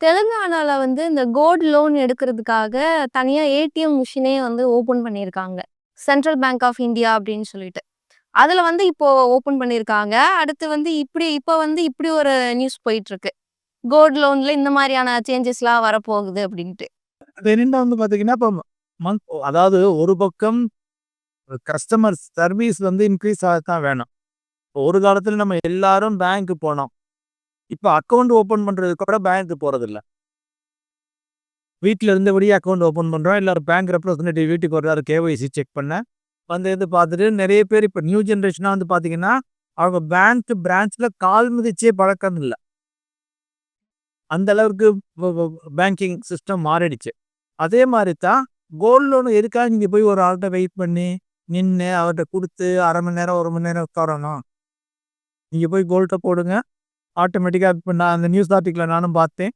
தெலுங்கானால வந்து இந்த gold loan எடுக்கிறதுக்காக தனியா ஏடிஎம் மிஷினே வந்து ஓப்பன் பண்ணியிருக்காங்க. சென்ட்ரல் பேங்க் ஆஃப் இந்தியா அப்படின்னு சொல்லிட்டு. அதுல வந்து இப்போ ஓப்பன் பண்ணியிருக்காங்க. அடுத்து வந்து இப்ப வந்து இப்படி ஒரு நியூஸ் போயிட்டுருக்கு. கோல்ட் லோன்ல இந்த மாரியான சேஞ்சஸ்லாம் வரப்போகுது அப்படின்ட்டு. அது என்னன்னா வந்து பார்த்தீங்கன்னா, இப்போ அதாவது ஒரு பக்கம் கஸ்டமர் சர்வீஸ் வந்து இன்க்ரீஸ் ஆகத்தான் வேணும். இப்போ ஒரு காலத்துல நம்ம எல்லாரும் பேங்க் போனோம். இப்ப அக்கவுண்ட் ஓப்பன் பண்றதுக்கு கூட பேங்க் போறதில்ல. வீட்ல இருந்தபடியே அக்கவுண்ட் ஓப்பன் பண்றோம். இல்ல ஒரு பேங்க் ரெப்ரசன்டேட்டிவ் வீட்டுக்கு வர்றாரு கேஒய்சி செக் பண்ண. வந்து பார்த்துட்டு நெறைய பேர் இப்ப நியூ ஜெனரேஷனா வந்து பார்த்தீங்கன்னா, அவங்க பேங்க் பிரான்ச்ல கால் மிதிச்சே பழக்கம் இல்ல. அந்த அளவுக்கு பேங்கிங் சிஸ்டம் மாறிடுச்சு. அதே மாரி தான் கோல்ட் லோன் எதுக்காக நீங்க போய் ஒரு ஆள்ட்ட வெயிட் பண்ணி, நின்னு அவர்ட்ட குடுத்து 1/2 மணி நேரம், 1 மணி நேரம் உட்காரணும். நீங்க போய் கோல்ட்ட போடுங்க. ஆட்டோமேட்டிக்கா இப்ப நான் அந்த நியூஸ் ஆர்டிக்கிள்ல நானும் பார்த்தேன்.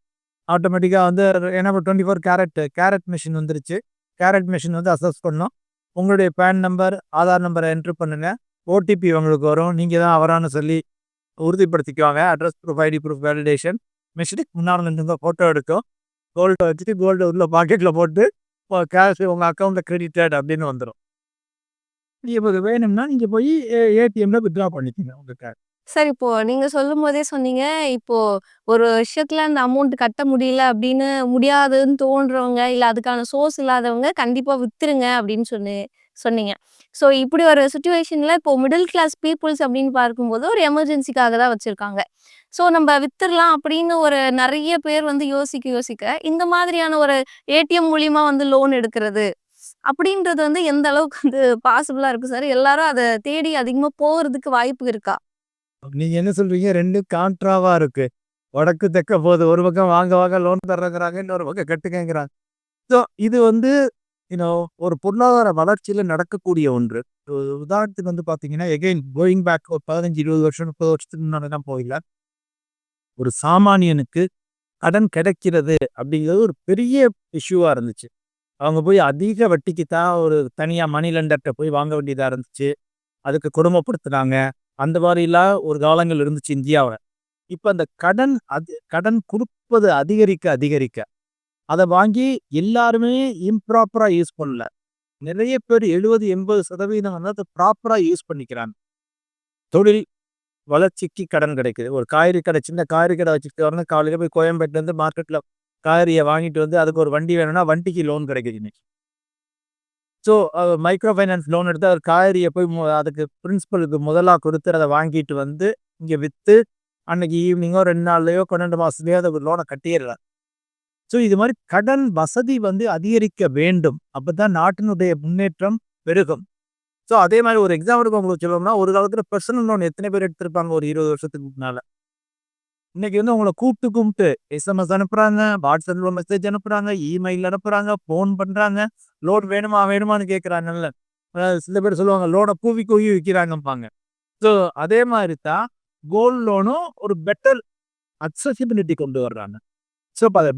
ஆட்டோமேட்டிக்கா வந்து ஏன்னா இப்ப 24 கேரட் மெஷின் வந்துருச்சு. கேரட் மெஷின் வந்து அசஸ் பண்ணும். உங்களுடைய பான் நம்பர், ஆதார் நம்பர என்டர் பண்ணுங்க. ஓடிபி உங்களுக்கு வரும். நீங்க தான் அவரான்னு சொல்லி உறுதிப்படுத்திக்குவாங்க. Address proof, ID proof validation. மெஷினுக்கு முன்னால நின்னுங்க ஃபோட்டோ எடுக்கும். கோல்ட வச்சுட்டு கோல்ட உள்ள பாக்கெட்ல போட்டு கேஷ் உங்க அக்கவுண்ட்ல கிரெடிட்டட் அப்படின்னு வந்துரும். உங்களுக்கு வேணும்னா நீங்க போய் ஏடிஎம்ல வித்ட்ரா பண்ணிக்கங்க உங்க கேஷ். சார் இப்போ நீங்க சொல்லும்போதே சொன்னீங்க, இப்போ ஒரு விஷயத்துல அந்த அமௌண்ட் கட்ட முடியல அப்படின்னு முடியாதுன்னு தோன்றவங்க, இல்ல அதுக்கான சோர்ஸ் இல்லாதவங்க கண்டிப்பா வித்துருங்க அப்படின்னு சொன்னீங்க. ஸோ இப்படி ஒரு சிச்சுவேஷன்ல இப்போ மிடில் கிளாஸ் பீப்பிள்ஸ் அப்படின்னு பார்க்கும்போது ஒரு எமர்ஜென்சிக்காக தான் வச்சிருக்காங்க. ஸோ நம்ம வித்துரலாம் அப்படின்னு ஒரு நெறைய பேர் வந்து யோசிக்க, இந்த மாதிரியான ஒரு ஏடிஎம் மூலியமா வந்து லோன் எடுக்கிறது அப்படின்றது வந்து எந்த அளவுக்கு வந்து பாசிபிளா இருக்கு சார்? எல்லாரும் அத தேடி அதிகமா போறதுக்கு வாய்ப்பு இருக்கா? நீங்க என்ன சொல்றீங்க? 2ம் கான்ட்ராவா இருக்கு. வடக்கு தெக்க போகுது. ஒரு பக்கம் வாங்க வாங்க லோன் தர்றேங்கிறாங்க. இன்னொரு பக்கம் கட்டுங்கங்கிறாங்க. ஸோ இது வந்து ஒரு பொருளாதார வளர்ச்சியில நடக்கக்கூடிய ஒன்று. உதாரணத்துக்கு வந்து பார்த்தீங்கன்னா, எகைன் கோயிங் பேக் ஒரு 15, 20 வருஷம், 30 வருஷத்துக்கு முன்னாடிலாம் போகல. ஒரு சாமானியனுக்கு கடன் கிடைக்கிறது அப்படிங்கிறது ஒரு பெரிய இஷ்யூவா இருந்துச்சு. அவங்க போய் அதிக வட்டிக்கு தான் ஒரு தனியா மணி லெண்டர்ட்ட போய் வாங்க வேண்டியதா இருந்துச்சு. அதுக்கு கொடுமைப்படுத்துனாங்க. அந்த மாரிலாம் ஒரு காலங்கள் இருந்துச்சு இந்தியாவுல. இப்ப அந்த கடன் குடுப்பது அதிகரிக்க, அத வாங்கி எல்லாருமே இம்ப்ராப்பரா யூஸ் பண்ணல. நெறைய பேர் 70, 80% வந்து அத ப்ராப்பரா யூஸ் பண்ணிக்கிறாங்க. தொழில் வளர்ச்சிக்கு கடன் கிடைக்குது. ஒரு காய்கறி கடை, சின்ன காய்கறி கடை வச்சுக்கிட்டவங்க காலையில போய் கோயம்பேட்லேருந்து மார்க்கெட்ல காய்கறிய வாங்கிட்டு வந்து அதுக்கு ஒரு வண்டி வேணும்னா, வண்டிக்கு லோன் கிடைக்குது இன்னைக்கு. ஸோ மைக்ரோ ஃபைனான்ஸ் லோன் எடுத்து அவர் காய்கறிய போய் அதுக்கு பிரின்சிபலுக்கு முதலா குடுத்து அத வாங்கிட்டு வந்து, இங்க வித்து, அன்னைக்கு ஈவினிங்கோ 2 நாள்லயோ 12 மாசத்துலயோ அந்த லோன கட்டிர்றார். ஸோ இது மாரி கடன் வசதி வந்து அதிகரிக்க வேண்டும். அப்பதான் நாட்டினுடைய முன்னேற்றம் பெருகும். ஸோ அதே மாரி ஒரு எக்ஸாம்பிளுக்கு உங்களுக்கு சொல்லணும்னா, ஒரு காலத்துல பெர்சனல் லோன் எத்தன பேர் எடுத்திருப்பாங்க ஒரு 20 வருஷத்துக்கு முன்னால. இன்னைக்கு வந்து உங்கள கூப்பிட்டு எஸ்எம்எஸ் அனுப்புறாங்க, வாட்ஸ்அப்ல மெசேஜ் அனுப்புறாங்க, இமெயில் அனுப்புறாங்க, ஃபோன் பண்றாங்க. லோன் வேணுமா வேணுமான்னு கேட்குறாங்கல்ல. சில பேர் சொல்லுவாங்க லோன கூவி கூவி விக்கிறாங்கம்பாங்க. ஸோ அதே மாரி தான் கோல்ட் லோனும் ஒரு பெட்டர் அக்சஸிபிலிட்டி கொண்டு வர்றாங்க. ஸோ அப்ப அத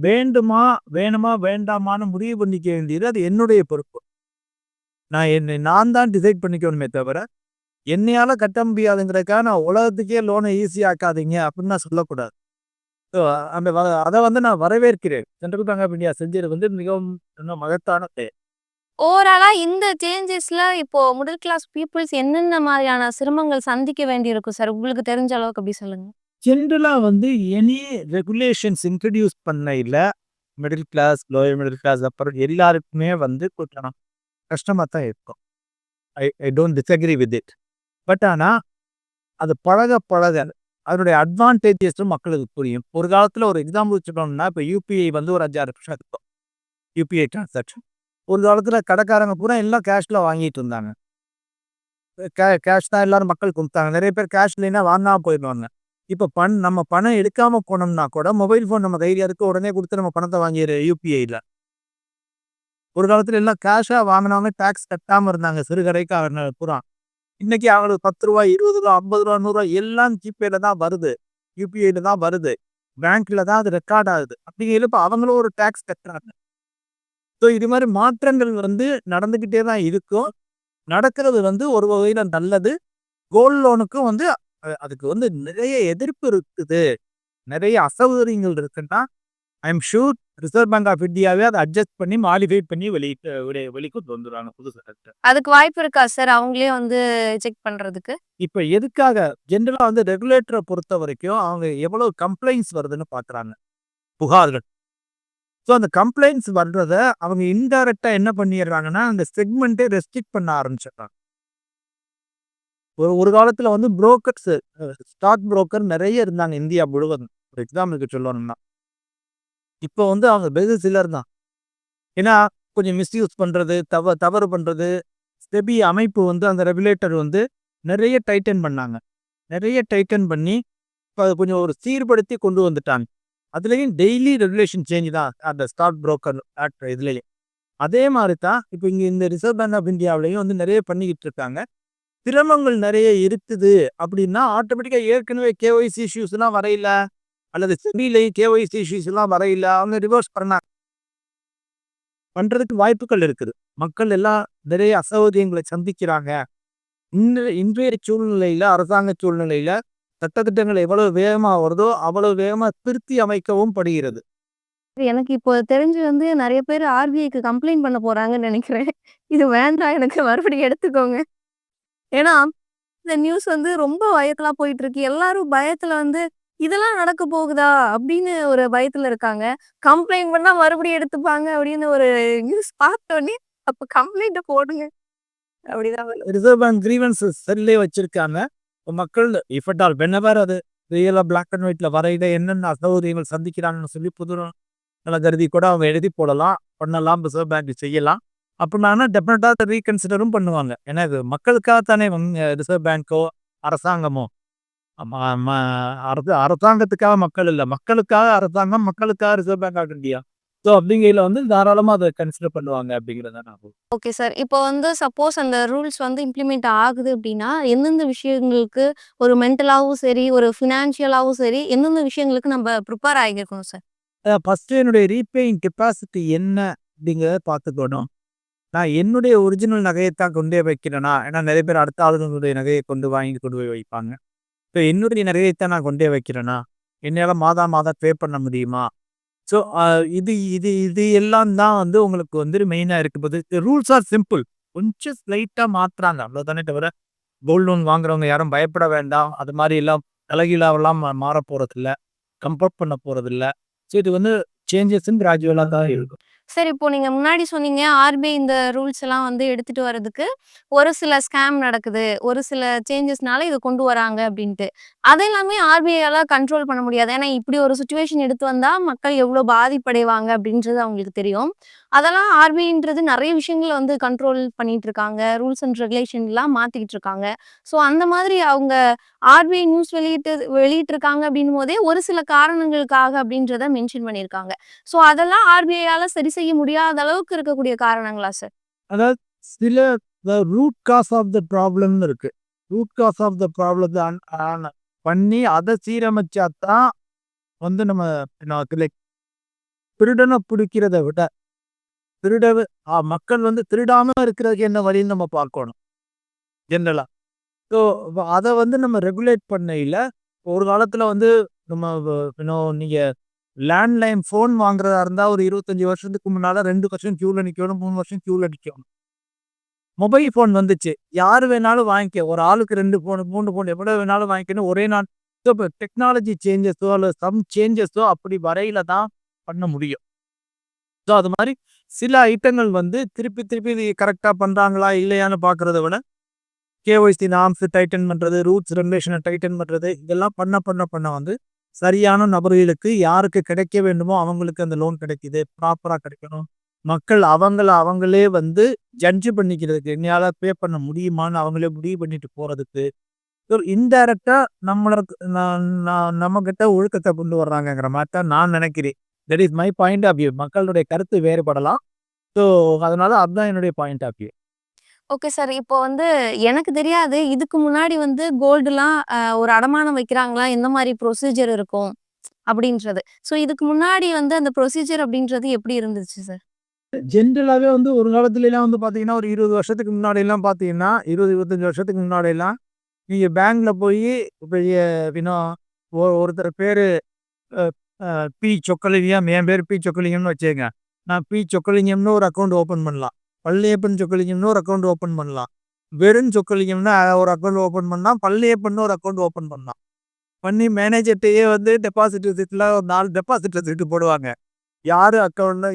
வேணுமா வேண்டாமான்னு முடிவு பண்ணிக்க வேண்டியது அது என்னுடைய பொறுப்பு. நான் தான் டிசைட் பண்ணிக்கணுமே தவிர, என்னையால கட்ட முடியாதுங்கிறதுக்காக நான் உலகத்துக்கே லோன ஈஸி ஆக்காதீங்க அப்படின்னு நான் சொல்லக்கூடாது. ஸோ அந்த அத வந்து நான் வரவேற்கிறேன். சென்ட்ரல் பேங்க் ஆஃப் இந்தியா செஞ்சது வந்து மிகவும் இன்னும் மகத்தான செயல். ஓவராலா இந்த சேஞ்சஸ்ல இப்போ மிடில் கிளாஸ் பீப்பிள்ஸ் என்னென்ன மாரியான சிரமங்கள் சந்திக்க வேண்டியிருக்கும் சார்? உங்களுக்கு தெரிஞ்ச அளவுக்கு அப்படி சொல்லுங்க. ஜென்ரலா வந்து எனி ரெகுலேஷன்ஸ் இன்ட்ரோடியூஸ் பண்ணையில middle class, lower middle class அப்புறம் எல்லாருக்குமே வந்து கொஞ்சம் கஷ்டமா தான் இருக்கும். I I don't disagree with it. But ஆனா, அது பழக அதனுடைய அட்வான்டேஜஸும் மக்களுக்கு புரியும். ஒரு காலத்துல ஒரு எக்ஸாம்பிள் சொல்லணும்னா, இப்ப யுபிஐ வந்து ஒரு 5, 6 வருஷம் இருக்கும். UPI transaction. ஒரு காலத்துல கடைக்காரங்க பூரா எல்லாம் கேஷ்ல வாங்கிட்டு இருந்தாங்க. கேஷ் தான் எல்லாரும் மக்கள் குடுத்தாங்க. நெறைய பேர் கேஷ் இல்லைன்னா வாங்காம போயிருவாங்க. இப்ப நம்ம பணம் எடுக்காம போனோம்னா கூட, மொபைல் ஃபோன் நம்ம கையில இருக்கு. உடனே குடுத்து நம்ம பணத்த வாங்கிரு யுபிஐல. ஒரு காலத்துல எல்லாம் கேஷா வாங்குனவங்க டாக்ஸ் கட்டாம இருந்தாங்க. சிறு கடைக்காரங்க பூரா. இன்னைக்கு அவங்களுக்கு ரூ. 10, ரூ. 20, ரூ. 50, ரூ. 100 எல்லாம் ஜிபேல தான் வருது. யுபிஐல தான் வருது. பேங்க்ல தான் அது ரெக்கார்ட் ஆகுது. அப்படிங்கையில இப்ப அவங்களும் ஒரு டாக்ஸ் கட்டுறாங்க. ஸோ இது மாரி மாற்றங்கள் வந்து நடந்துகிட்டே தான் இருக்கும். நடக்கிறது வந்து ஒரு வகையில நல்லது. கோல்ட் லோனுக்கும் வந்து அதுக்கு வந்து நிறைய எதிர்ப்பு இருக்குது. நிறைய அசௌகரியங்கள் இருக்குன்னா, I am sure Reserve bank of இந்தியாவே அதை அட்ஜஸ்ட் பண்ணி மாடிஃபை பண்ணி வெளிக்கு வந்துடுறாங்க புது சட்டத்தை. அதுக்கு வாய்ப்பு இருக்கா சார்? அவங்களே வந்து செக் பண்றதுக்கு? இப்ப எதுக்காக ஜென்ரலா வந்து ரெகுலேட்டரை பொறுத்த வரைக்கும் அவங்க எவ்வளவு கம்ப்ளைண்ட்ஸ் வருதுன்னு பாக்குறாங்க, புகார்கள். ஸோ அந்த கம்ப்ளைண்ட்ஸ் வர்றத அவங்க இன்டைரக்டா என்ன பண்ணிடுறாங்கன்னா அந்த செக்மெண்ட்டே ரெஸ்ட்ரிக்ட் பண்ண ஆரம்பிச்சிடுறாங்க. ஒரு காலத்துல வந்து புரோக்கர்ஸ், ஸ்டாக் புரோக்கர் நிறைய இருந்தாங்க இந்தியா முழுவதும். ஒரு எக்ஸாம்பிளுக்கு சொல்லணும்னா இப்போ வந்து அவங்க வெகு சிலர் தான். ஏன்னா கொஞ்சம் மிஸ்யூஸ் பண்றது, தவறு பண்றது. செபி அமைப்பு வந்து அந்த ரெகுலேட்டர் வந்து நிறைய டைட்டன் பண்ணாங்க. நிறைய டைட்டன் பண்ணி இப்போ அது கொஞ்சம் ஒரு சீர்படுத்தி கொண்டு வந்துட்டாங்க. அதுலேயும் டெய்லி ரெகுலேஷன் சேஞ்ச் தான் அந்த ஸ்டாக் புரோக்கர் ஆக்ட் இதுலேயும். அதே மாதிரி தான் இப்போ இங்கே இந்த ரிசர்வ் பேங்க் ஆஃப் இந்தியாவிலையும் வந்து நிறைய பண்ணிக்கிட்டு இருக்காங்க. சிரமங்கள் நிறைய இருக்குது அப்படின்னா ஆட்டோமேட்டிக்காக ஏற்கனவே கேஒய்சி இஷ்யூஸ்லாம் வரையில அல்லது செபிலையும் கேஒய்சி இஷ்யூஸ்லாம் வரையில அவங்க ரிவர்ஸ் பண்றதுக்கு வாய்ப்புகள் இருக்குது. மக்கள் எல்லாம் நிறைய அசௌகரியங்களை சந்திக்கிறாங்க. இன்றைய சூழ்நிலையில, அரசாங்க சூழ்நிலையில சட்டத்திட்டங்கள் எவ்வளவு வேகமா வருதோ அவ்வளவு வேகமா திருத்தி அமைக்கவும் படுகிறது. எனக்கு இப்போ தெரிஞ்சு வந்து நெறைய பேர் ஆர்பிஐக்கு கம்ப்ளைண்ட் பண்ண போறாங்கன்னு நெனைக்கிறேன். இது வேண்டாம் எனக்கு மறுபடியும் எடுத்துக்கோங்க. ஏன்னா, இந்த நியூஸ் வந்து ரொம்ப பயத்துல போயிட்டு இருக்கு. எல்லாரும் பயத்துல வந்து, இதெல்லாம் நடக்க போகுதா? அப்படின்னு ஒரு பயத்துல இருக்காங்க. கம்ப்ளைண்ட் பண்ணா மறுபடியும் எடுத்துப்பாங்க அப்படின்னு ஒரு நியூஸ் பார்த்தோனே, அப்ப கம்ப்ளைண்ட்ட போடுங்க. அப்படிதான் வரும். ரிசர்வ் பேங்க் கிரீவன்சஸ் செல்லே வச்சிருக்காங்க. மக்கள் இஃப் அட் ஆல் வெனெவர் அது ரியலா பிளாக் அண்ட் ஒயிட்ல வரையில என்னென்ன அசௌகரியங்கள் சந்திக்கிறாங்கன்னு சொல்லி பொது நல கருதி கூட அவங்க எழுதி போடலாம், பண்ணலாம். ரிசர்வ் பேங்க் செய்யலாம். அப்படின்னா டெஃபினட்டா அதை ரீகன்சிடரும் பண்ணுவாங்க. ஏன்னா இது மக்களுக்காகத்தானே ரிசர்வ் பேங்கோ அரசாங்கமோ. அரசாங்கத்துக்காக மக்கள் இல்ல, மக்களுக்காக அரசாங்கம், மக்களுக்காக reserve bank of India. So அப்படிங்கையில வந்து தாராளமா அதை கன்சிடர் பண்ணுவாங்க அப்படிங்கிறத நான் ஓகே சார். இப்போ வந்து சப்போஸ் அந்த ரூல்ஸ் வந்து இம்ப்ளிமெண்ட் ஆகுது அப்படின்னா, எந்தெந்த விஷயங்களுக்கு ஒரு மென்டலாவும் சரி, ஒரு ஃபினான்ஷியலாவும் சரி, எந்தெந்த விஷயங்களுக்கு நம்ம ப்ரிப்பேர் ஆகியிருக்கணும் சார்? ஃபர்ஸ்ட் என்னுடைய ரீபேயிங் கெப்பாசிட்டி என்ன அப்படிங்கிறத பார்த்துக்கணும். நான் என்னுடைய ஒரிஜினல் நகையைத்தான் கொண்டே வைக்கிறேனா, ஏன்னா நிறைய பேர் அடுத்த ஆளுங்களுடைய நகையை கொண்டு போய் வைப்பாங்க. இப்போ என்னுடைய நகையைத்தான் நான் கொண்டே வைக்கிறேனா, என்னால் மாதம் பே பண்ண முடியுமா? ஸோ இது இது இது எல்லாம் தான் வந்து உங்களுக்கு வந்து மெயினாக இருக்குது. Rules are simple. கொஞ்சம் ஸ்லைட்டாக மாற்றுறாங்க அவ்வளோதானே தவிர கோல்டு லோன் வாங்குறவங்க யாரும் பயப்பட வேண்டாம். அது மாதிரி எல்லாம் தலைகீழாவெல்லாம் மாற போகிறதில்ல, கம்பேர் பண்ண போகிறதில்ல. ஸோ இது வந்து சேஞ்சஸும் கிராஜுவலாக தான் இருக்கும். சரி, இப்போ நீங்க முன்னாடி சொன்னீங்க, ஆர்பிஐ இந்த ரூல்ஸ் எல்லாம் வந்து எடுத்துட்டு வரதுக்கு ஒரு சில ஸ்கேம் நடக்குது. ஒரு சில சேஞ்சஸ்னால இத கொண்டு வராங்க அப்டின்ட்டு. அது எல்லாமே ஆர்பிஐயால கண்ட்ரோல் பண்ண முடியாது. ஏன்னா, இப்படி ஒரு சிச்சுவேஷன் எடுத்து வந்தா மக்கள் எவ்ளோ பாதிப்படைவாங்க அப்படின்றது அவங்களுக்கு தெரியும். அதெல்லாம் ஆர்பிஐன்றது நெறைய விஷயங்கள வந்து கண்ட்ரோல் பண்ணிட்டு இருக்காங்க. ரூல்ஸ் அண்ட் ரெகுலேஷன்லாம் மாத்திக்கிட்டு இருக்காங்க. ஸோ அந்த மாதிரி அவங்க ஆர்பிஐ நியூஸ் வெளியிட்டிருக்காங்க அப்படின்னும்போதே, ஒரு சில காரணங்களுக்காக அப்படின்றத மென்ஷன் பண்ணியிருக்காங்க. ஸோ அதெல்லாம் ஆர்பிஐயால சரி செய்ய முடியாத அளவுக்கு இருக்கக்கூடிய காரணங்களா சார்? அதாவது சில ரூட் காஸ் ஆஃப் த ப்ராப்ளம்னு இருக்கு. ரூட் காஸ் ஆஃப் த ப்ராப்ளத்தை பண்ணி அதை சீரமைச்சா தான் வந்து நம்ம லைக் திருடனை பிடிக்கிறத விட திருட மக்கள் வந்து திருடாம இருக்கிறதுக்கு என்ன வழின்னு நம்ம பார்க்கணும் ஜென்ரலா. ஸோ அதை வந்து நம்ம ரெகுலேட் பண்ணையில் ஒரு காலத்தில் வந்து நம்ம நீங்க லேண்ட்லைன் ஃபோன் வாங்குறதா இருந்தால் ஒரு 25 வருஷத்துக்கு முன்னால் 2 வருஷம் க்யூவில் நிற்கணும், 3 வருஷம் க்யூவில் நிற்கணும். மொபைல் ஃபோன் வந்துச்சு, யார் வேணாலும் வாங்கிக்க, ஒரு ஆளுக்கு 2 ஃபோன் 3 ஃபோன் எவ்வளோ வேணாலும் வாங்கிக்கணும் ஒரே நாள். ஸோ இப்போ டெக்னாலஜி சேஞ்சஸோ அல்லது சம் சேஞ்சஸோ அப்படி வரையில தான் பண்ண முடியும். ஸோ அது மாதிரி சில ஐட்டங்கள் வந்து திருப்பி திருப்பி இது கரெக்டாக பண்ணுறாங்களா இல்லையான்னு பார்க்குறத விட கேஒய்சி நாம்ஸ் டைட்டன் பண்ணுறது, ரூல்ஸ் ரெகுலேஷனை டைட்டன் பண்ணுறது, இதெல்லாம் பண்ண வந்து சரியான நபர்களுக்கு யாருக்கு கிடைக்க வேண்டுமோ அவங்களுக்கு அந்த லோன் கிடைக்குது, ப்ராப்பராக கிடைக்கணும். மக்கள் அவங்களே வந்து ஜட்ஜ் பண்ணிக்கிறதுக்கு, என்னால் பே பண்ண முடியுமான்னு அவங்களே முடிவு பண்ணிட்டு போகிறதுக்கு இன்டைரக்டா நம்ம கிட்ட ஒழுக்கத்தை கொண்டு வர்றாங்கிற மாதிரி தான் நான் நினைக்கிறேன். That is my point of view. மக்களுடைய கருத்து வேறுபடலாம். ஸோ அதனால அதுதான் என்னுடைய point of view. Okay sir. இப்போ வந்து எனக்கு தெரியாது. இதுக்கு முன்னாடி வந்து கோல்டுலாம் ஒரு அடமானம் வைக்கிறாங்களா? எந்த மாரி ப்ரொசீஜர் இருக்கும்? அப்படின்றது. ஸோ இதுக்கு முன்னாடி வந்து அந்த ப்ரொசீஜர் அப்படின்றது எப்படி இருந்துச்சு சார்? ஜென்ரலாவே வந்து ஒரு காலத்துலலாம் வந்து பார்த்தீங்கன்னா, ஒரு 20 வருஷத்துக்கு முன்னாடிலாம் பார்த்தீங்கன்னா, 20, 25 வருஷத்துக்கு முன்னாடிலாம் நீங்க பேங்க்ல போயி பெரிய ஒருத்தர் பேரு பி சொக்கலிங்கம், என் பேர் பி சொக்கலிங்கம்னு வச்சுக்கங்க. நான் பி சொக்கலிங்கம்னு ஒரு அக்கௌண்ட் ஓப்பன் பண்ணலாம். பழனியப்பன் சொக்கலிங்கம்னு ஒரு அக்கௌண்ட் ஓப்பன் பண்ணலாம். வெறும் சொக்கலிங்கம்னு ஒரு அக்கௌண்ட் ஓப்பன் பண்ணலாம். பழனியப்பன்னு ஒரு அக்கௌண்ட் ஓப்பன் பண்ணலாம். பண்ணி மேனேஜர்கிட்டயே வந்து டெபாசிட் ரெசிப்ட்ல ஒரு 4 டெபாசிட் ரெசிப்ட் போடுவாங்க. யாரு அக்கௌண்ட்ல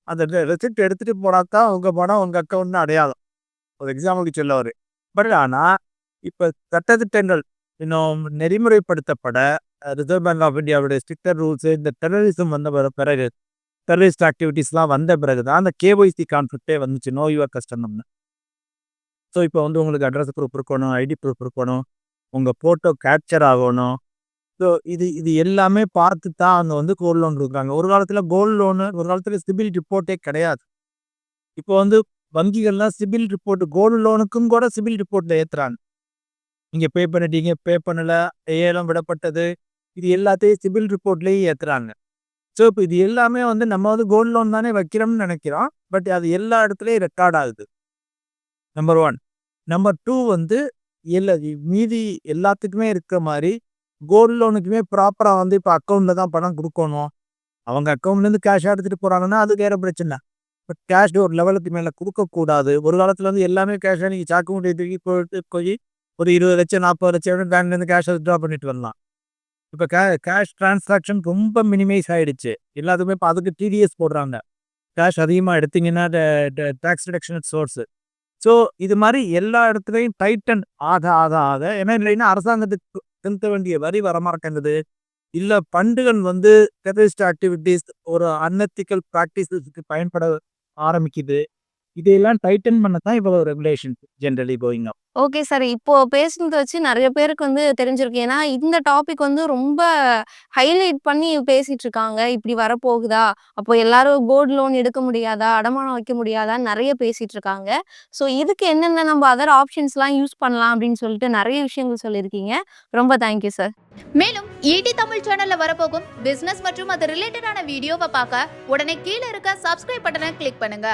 அந்த ரெசிப்ட் எடுத்துட்டு போனா தான் உங்க பணம் உங்க அக்கௌண்ட்னு அடையாளம். ஒரு எக்ஸாம்பிளுக்கு சொல்ல வரேன். பட் ஆனா, இப்ப சட்டதிட்டங்கள் இன்னும் நெறிமுறைப்படுத்தப்பட ரிசர்வ் பேங்க் ஆஃப் இந்தியாவுடைய ஸ்ட்ரிக்டர் ரூல்ஸ் இந்த டெரரிசம் வந்த பிறகு டெரரிஸ்ட் ஆக்டிவிட்டீஸ்லாம் வந்த பிறகு தான் அந்த கேஒய்சி கான்செப்டே வந்துச்சு. No your கஸ்டமர்னு. ஸோ இப்போ வந்து உங்களுக்கு அட்ரஸ் ப்ரூஃப் இருக்கணும், ஐடி ப்ரூஃப் இருக்கணும், உங்க ஃபோட்டோ கேப்சர் ஆகணும். ஸோ இது எல்லாமே பார்த்து தான் அங்க வந்து கோல்ட் லோன் குடுக்குறாங்க. ஒரு காலத்துல கோல்ட் லோனு ஒரு காலத்துல சிபில் ரிப்போர்ட்டே கிடையாது. இப்போ வந்து வங்கிகள்லாம் சிபில் ரிப்போர்ட் கோல்ட் லோனுக்கும் கூட சிபில் ரிப்போர்ட்ல ஏத்துறாங்க. நீங்க பே பண்ணிட்டீங்க, பே பண்ணல, ஏலம் விடப்பட்டது, இது எல்லாத்தையும் சிபில் ரிப்போர்ட்லயே ஏத்துறாங்க. ஸோ இப்போ இது எல்லாமே வந்து நம்ம வந்து கோல்ட் லோன் தானே வைக்கிறோம்னு நினைக்கிறோம். பட் அது எல்லா இடத்துலயும் ரெக்கார்ட் ஆகுது. நம்பர் 1. நம்பர் 2 வந்து மீதி எல்லாத்துக்குமே இருக்க மாரி கோல்ட் லோனுக்குமே ப்ராப்பரா வந்து இப்ப அக்கவுண்ட்ல தான் பணம் குடுக்கணும். அவங்க அக்கவுண்ட்லேருந்து கேஷா எடுத்துட்டு போறாங்கன்னா, அது வேற பிரச்சனை. பட் கேஷ் ஒரு லெவலுக்கு மேல குடுக்கக்கூடாது. ஒரு காலத்துல வந்து எல்லாமே கேஷா நீங்க சாக்கு மூட்டைய தூக்கி போய் ஒரு 20,00,000 40,00,000 பேங்க்லேருந்து கேஷ வித்ட்ரா பண்ணிட்டு வரலாம். இப்ப கேஷ் டிரான்சாக்ஷன் ரொம்ப மினிமைஸ் ஆயிடுச்சு. எல்லாத்துக்குமே இப்ப அதுக்கு டிடிஎஸ் போடுறாங்க. கேஷ் அதிகமா எடுத்தீங்கன்னா டாக்ஸ் டிடக்ஷன் சோர்ஸ். ஸோ இது மாரி எல்லா இடத்துலயும் டைட்டன் ஆக ஏன்னா இல்லைன்னா அரசாங்கத்துக்கு செலுத்த வேண்டிய வரி வரமாட்டேங்குது. இல்ல ஃபண்டுகள் வந்து டெரரிஸ்ட் ஆக்டிவிட்டீஸ் ஒரு அன்எத்திக்கல் பிராக்டிசஸ்க்கு பயன்பட ஆரம்பிக்குது. இதையெல்லாம் டைட்டன் பண்ண தான் இவ்வளவு regulations generally going up. Okay sir. இப்போ பேசுனத வச்சு நெறைய பேருக்கு வந்து தெரிஞ்சிருக்கு. ஏன்னா, இந்த டாபிக் வந்து ரொம்ப ஹைலைட் பண்ணி பேசிட்டு இருக்காங்க. "இப்படி வரப்போகுதா? அப்போ எல்லாரும் கோல்ட் லோன் எடுக்க முடியாதா? அடமானம் வைக்க முடியாதான்னு?" நெறைய பேசிட்டு இருக்காங்க. ஸோ, இதுக்கு என்னென்ன நம்ம அதர் ஆப்ஷன்ஸ்லாம் யூஸ் பண்ணலாம் அப்படின்னு சொல்லிட்டு நெறைய விஷயங்கள் சொல்லியிருக்கீங்க. ரொம்ப தேங்க் யூ சார். மேலும் ஈடி தமிழ் சேனல்ல வரப்போகும் பிசினஸ் மற்றும் அது ரிலேட்டடான வீடியோவை பார்க்க உடனே கீழே இருக்க சப்ஸ்கிரைப் பட்டனை கிளிக் பண்ணுங்க.